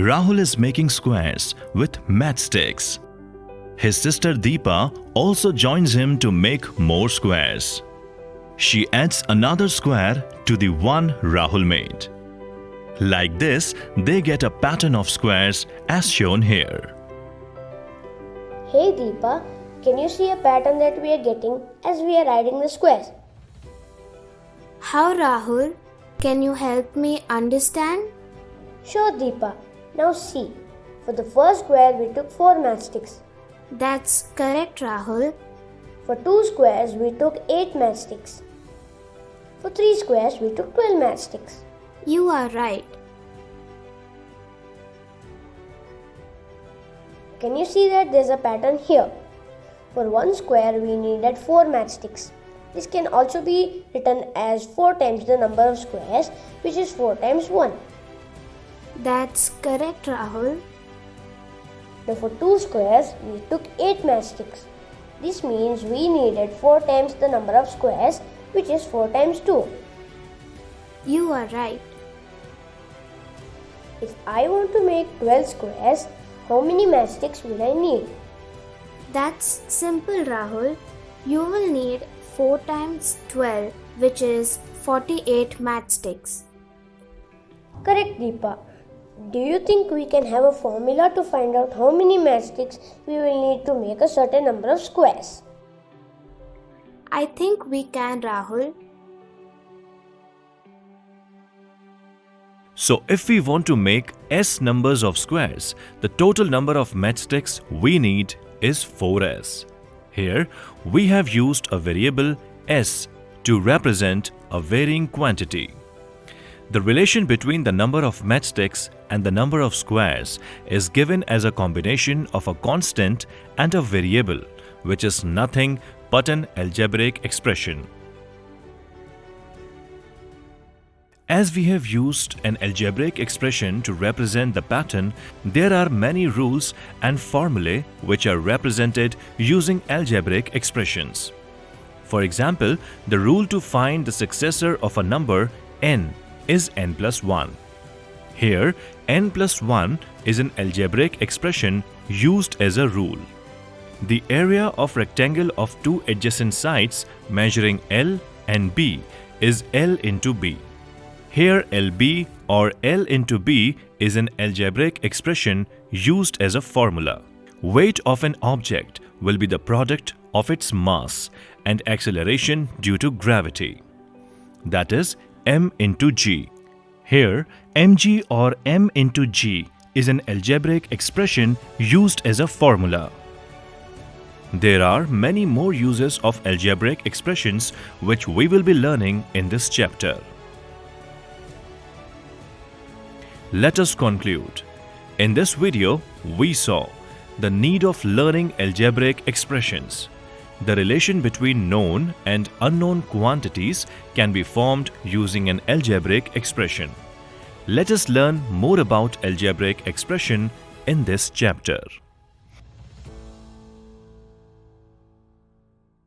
Rahul is making squares with matchsticks. His sister Deepa also joins him to make more squares. She adds another square to the one Rahul made. Like this, they get a pattern of squares as shown here. Hey Deepa, can you see a pattern that we are getting as we are writing the squares? How, Rahul? Can you help me understand? Sure Deepa. Now see, for the first square we took 4 matchsticks. That's correct, Rahul. For 2 squares we took 8 matchsticks. For 3 squares we took 12 matchsticks. You are right. Can you see that there's a pattern here? For 1 square we needed 4 matchsticks. This can also be written as 4 times the number of squares, which is 4 times 1. That's correct, Rahul. Now for 2 squares we took 8 matchsticks. This means we needed 4 times the number of squares, which is 4 times 2. You are right. If I want to make 12 squares, how many matchsticks will I need? That's simple, Rahul. You will need 4 times 12, which is 48 matchsticks. Correct, Deepa. Do you think we can have a formula to find out how many matchsticks we will need to make a certain number of squares? I think we can, Rahul. So if we want to make s numbers of squares, the total number of matchsticks we need is 4s. Here we have used a variable s to represent a varying quantity. The relation between the number of matchsticks and the number of squares is given as a combination of a constant and a variable, which is nothing but an algebraic expression. As we have used an algebraic expression to represent the pattern, there are many rules and formulae which are represented using algebraic expressions. For example, the rule to find the successor of a number n is n plus 1. Here, n plus 1 is an algebraic expression used as a rule. The area of rectangle of 2 adjacent sides measuring L and B is L into B. Here LB or L into B is an algebraic expression used as a formula. Weight of an object will be the product of its mass and acceleration due to gravity. That is m into g. Here mg or m into g is an algebraic expression used as a formula. There are many more uses of algebraic expressions which we will be learning in this chapter. Let us conclude. In this video, we saw the need of learning algebraic expressions. The relation between known and unknown quantities can be formed using an algebraic expression. Let us learn more about algebraic expression in this chapter.